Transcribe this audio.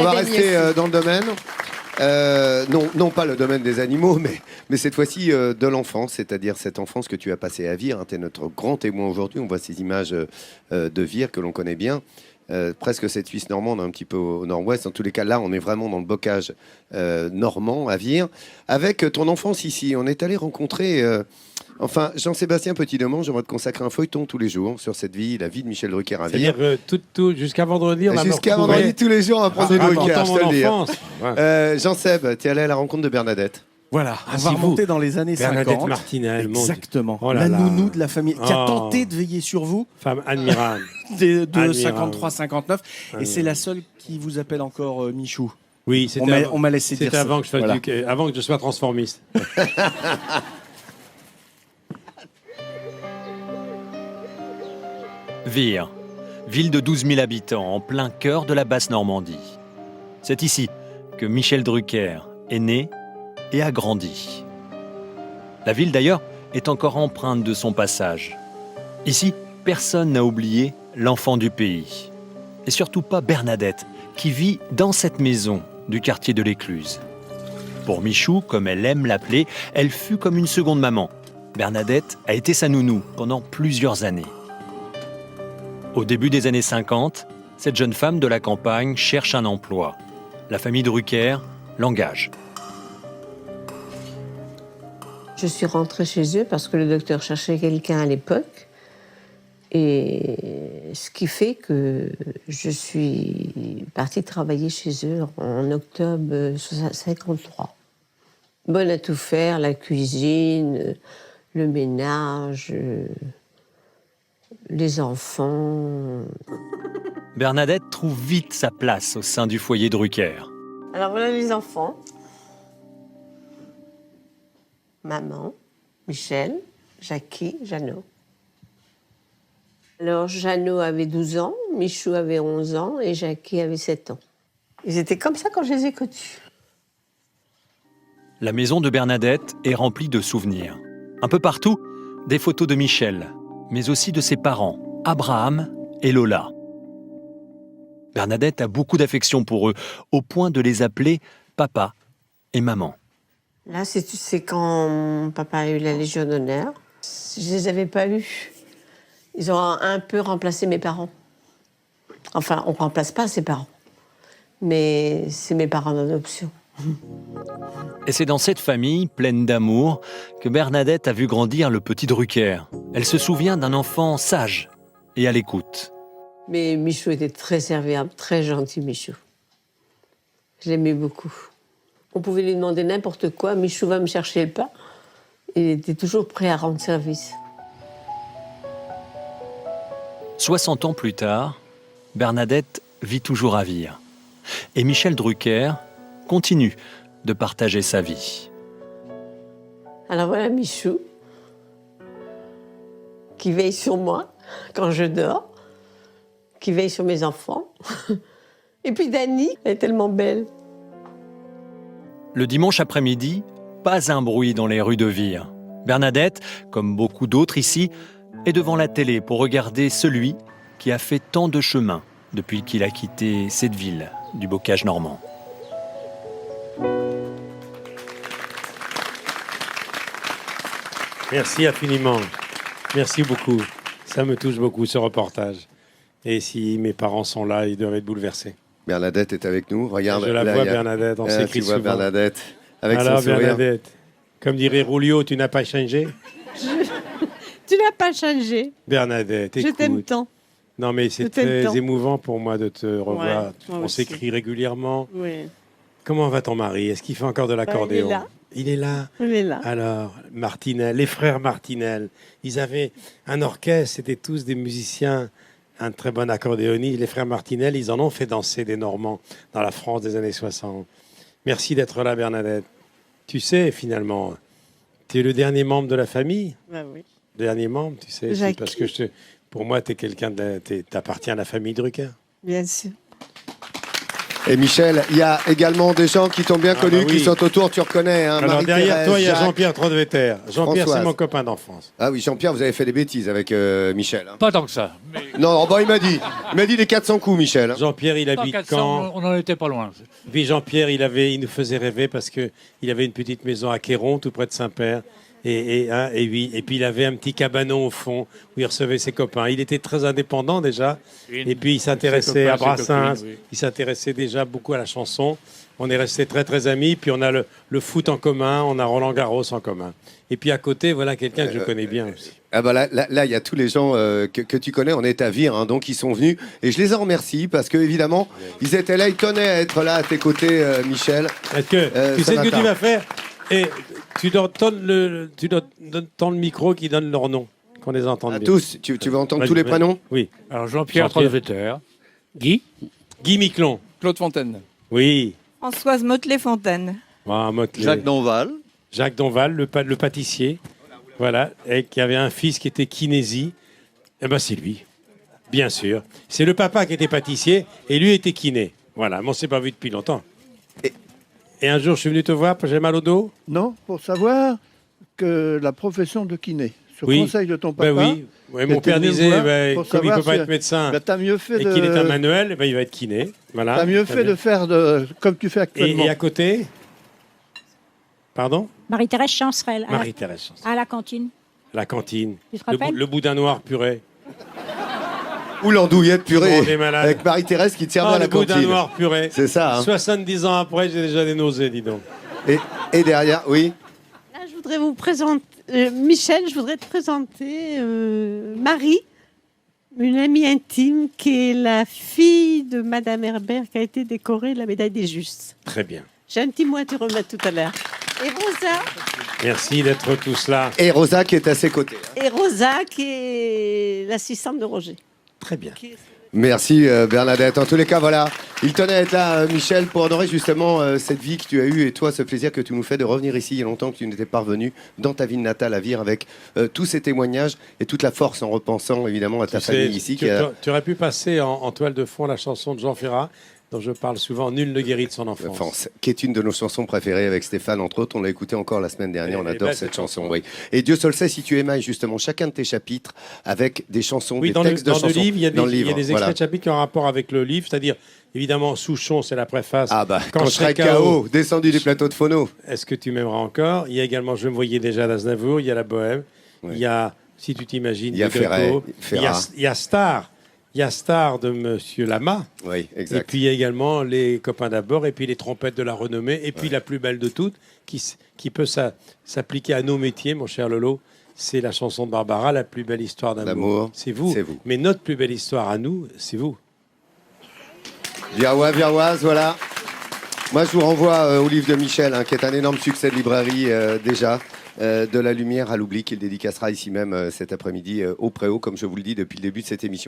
va rester dans le domaine. Non pas le domaine des animaux, mais cette fois-ci de l'enfance, c'est-à-dire cette enfance que tu as passée à Vire. Hein, tu es notre grand témoin aujourd'hui. On voit ces images de Vire que l'on connaît bien. Presque cette Suisse normande, un petit peu au nord-ouest. En tous les cas, là, on est vraiment dans le bocage normand à Vire. Avec ton enfance ici, on est allé rencontrer... Jean-Sébastien Petit-Demange, j'aimerais te consacrer un feuilleton tous les jours sur cette vie, la vie de Michel Drucker à Vire. C'est-à-dire tout jusqu'à vendredi, on va jusqu'à vendredi, tous les jours, on va prendre des Drucker, je te le dis. Ouais. Jean-Seb, tu es allé à la rencontre de Bernadette. Voilà, on va remonter dans les années Bernadette 50. Martinel, exactement. Oh là la là. nounou de la famille qui a tenté de veiller sur vous. Femme admirable. de 53-59. Et c'est la seule qui vous appelle encore Michou. Oui, on m'a laissé dire ça. Avant que, avant que je sois transformiste. Vire, ville de 12 000 habitants en plein cœur de la Basse-Normandie. C'est ici que Michel Drucker est né et a grandi. La ville d'ailleurs est encore empreinte de son passage. Ici, personne n'a oublié l'enfant du pays. Et surtout pas Bernadette, qui vit dans cette maison du quartier de l'Écluse. Pour Michou, comme elle aime l'appeler, elle fut comme une seconde maman. Bernadette a été sa nounou pendant plusieurs années. Au début des années 50, cette jeune femme de la campagne cherche un emploi. La famille Drucker l'engage. Je suis rentrée chez eux parce que le docteur cherchait quelqu'un à l'époque. Et ce qui fait que je suis partie travailler chez eux en octobre 1953. Bonne à tout faire, la cuisine, le ménage, les enfants. Bernadette trouve vite sa place au sein du foyer Drucker. Alors voilà les enfants. Maman, Michel, Jackie, Jeannot. Alors Jeannot avait 12 ans, Michou avait 11 ans et Jackie avait 7 ans. Ils étaient comme ça quand je les ai connus. La maison de Bernadette est remplie de souvenirs. Un peu partout, des photos de Michel, mais aussi de ses parents, Abraham et Lola. Bernadette a beaucoup d'affection pour eux, au point de les appeler papa et maman. Là, c'est quand papa a eu la Légion d'honneur. Je ne les avais pas eus. Ils ont un peu remplacé mes parents. Enfin, on ne remplace pas ses parents. Mais c'est mes parents d'adoption. Et c'est dans cette famille, pleine d'amour, que Bernadette a vu grandir le petit Drucker. Elle se souvient d'un enfant sage et à l'écoute. Mais Michou était très serviable, très gentil, Michou. Je l'aimais beaucoup. On pouvait lui demander n'importe quoi. Michou va me chercher le pain. Il était toujours prêt à rendre service. 60 ans plus tard, Bernadette vit toujours à Vire. Et Michel Drucker continue de partager sa vie. Alors voilà Michou, qui veille sur moi quand je dors, qui veille sur mes enfants. Et puis Dani, elle est tellement belle. Le dimanche après-midi, pas un bruit dans les rues de Vire. Bernadette, comme beaucoup d'autres ici, est devant la télé pour regarder celui qui a fait tant de chemin depuis qu'il a quitté cette ville du bocage normand. Merci infiniment. Merci beaucoup. Ça me touche beaucoup, ce reportage. Et si mes parents sont là, ils doivent être bouleversés. Bernadette est avec nous. Regarde, je la vois, Bernadette, on s'écrit souvent. Bernadette, avec alors, son sourire. Bernadette, comme dirait Roulio, tu n'as pas changé. Tu n'as pas changé. Bernadette, écoute. Je t'aime tant. Non, mais c'est très émouvant pour moi de te revoir. Ouais, on s'écrit régulièrement. Oui. Comment va ton mari? Est-ce qu'il fait encore de l'accordéon? Il est là. Il est là. Il est là. Alors, Martinel, les frères Martinel, ils avaient un orchestre, c'était tous des musiciens, un très bon accordéoniste. Les frères Martinel, ils en ont fait danser des Normands dans la France des années 60. Merci d'être là, Bernadette. Tu sais, finalement, tu es le dernier membre de la famille. Bah oui. Dernier membre, tu sais. Jackie. Parce que pour moi, tu es quelqu'un t'appartiens à la famille Drucker. Bien sûr. Et Michel, il y a également des gens qui t'ont bien connu, bah oui. qui sont autour, tu reconnais. Hein, Alors derrière Marie-Thérèse, toi, il y a Jacques. Jean-Pierre Trodevetter. Jean-Pierre, Françoise. c'est mon copain d'enfance. Ah oui, Jean-Pierre, vous avez fait des bêtises avec Michel. Hein. Pas tant que ça. Mais Non, bon, il m'a dit des 400 coups, Michel. Hein. Jean-Pierre, il pas habite 400, Caen. on n'en était pas loin. Puis Jean-Pierre, il nous faisait rêver parce qu'il avait une petite maison à Quéron, tout près de Saint-Père. Et puis il avait un petit cabanon au fond où il recevait ses copains. Il était très indépendant déjà. Et puis il s'intéressait à Brassens. Il s'intéressait déjà beaucoup à la chanson. On est restés très très amis. Puis on a le foot en commun. On a Roland Garros en commun. Et puis à côté, voilà quelqu'un que je connais bien aussi. Ah bah là, il y a tous les gens que tu connais. On est à Vire, hein, donc ils sont venus. Et je les en remercie parce que évidemment, ils étaient là, ils tenaient à être là à tes côtés, Michel. Est-ce que tu sais ce que tu vas faire? Et tu dois tendre le micro qui donne leur nom, qu'on les entende À bien. tous, tu veux entendre Vas-y, tous les vas-y. prénoms? Oui. Alors Jean-Pierre Jean-Pierre. Trodevetter, Guy, Guy Miquelon. Claude Fontaine. Oui. Françoise Motelet-Fontaine. Ah, Motley. Jacques Donval. Jacques Donval, le pâtissier. Voilà. Et qui avait un fils qui était kinésie. Eh ben, c'est lui. Bien sûr. C'est le papa qui était pâtissier et lui était kiné. Voilà. Mais on ne s'est pas vu depuis longtemps. Et un jour, je suis venu te voir parce que j'ai mal au dos. Non, pour savoir que la profession de kiné, sur Oui. conseil de ton papa, Ben oui. Ouais, mon était père venu disait, voir ben, pour comme il ne savoir peut pas si- être médecin ben, t'as mieux fait et de... qu'il est un manuel, ben, il va être kiné. Voilà. T'as mieux Très fait bien. de faire comme tu fais actuellement. Et à côté Pardon Marie-Thérèse Chancerelle, Marie-Thérèse Chancerelle. à la cantine. La cantine. Tu te Le, rappelles le boudin noir purée. Ou l'andouillette purée. Tout le monde est malade. Avec Marie-Thérèse qui te servait à Ah, la le boudin cantine. noir purée. C'est ça. Hein. 70 ans après, j'ai déjà des nausées, dis donc. Et derrière, oui. Là, je voudrais vous présenter, Michel, je voudrais te présenter Marie, une amie intime qui est la fille de Madame Herbert qui a été décorée de la médaille des Justes. Très bien. J'ai un petit mot à te remettre tout à l'heure. Et Rosa, Merci d'être tous là. Et Rosa qui est à ses côtés. Hein. et Rosa qui est l'assistante de Roger. Très bien. Merci Bernadette. En tous les cas, voilà, il tenait à être là, Michel, pour honorer justement cette vie que tu as eue et toi, ce plaisir que tu nous fais de revenir ici. Il y a longtemps que tu n'étais pas revenu dans ta ville natale à Vire avec tous ces témoignages et toute la force en repensant évidemment à ta famille ici. Tu aurais pu passer en toile de fond la chanson de Jean Ferrat, dont je parle souvent, Nul ne guérit de son enfance. Qui est une de nos chansons préférées avec Stéphane, entre autres. On l'a écouté encore la semaine dernière. On Et adore belle cette cette chanson. chanson. Oui. Et Dieu seul sait si tu émailles justement chacun de tes chapitres avec des chansons, Oui, des dans le, textes de dans le chansons. livre, il y a des, Dans le il y a livre, des extraits voilà. de chapitres qui ont un rapport avec le livre, c'est-à-dire, évidemment, Souchon, c'est la préface. Ah bah, quand je serai KO, descendu des plateaux de phono. Est-ce que tu m'aimeras encore? Il y a également Je me voyais déjà d'Aznavour, il y a La Bohème, Oui. il y a Si tu t'imagines, Il y a de Gréco, Ferret, il y a, Ferrat. il y a Star. Il y a Star de Monsieur Lama. Oui, Et exact. puis il y a également Les copains d'abord, et puis Les trompettes de la renommée, et puis la plus belle de toutes, qui peut s'appliquer à nos métiers, mon cher Lolo. C'est la chanson de Barbara, La plus belle histoire d'amour. D'amour, C'est vous. c'est vous. Mais notre plus belle histoire à nous, c'est vous. Viroise, Viroise, voilà. Moi, je vous renvoie au livre de Michel, hein, qui est un énorme succès de librairie déjà. De la lumière à l'oubli, qu'il dédicacera ici même cet après-midi au Préau, comme je vous le dis depuis le début de cette émission.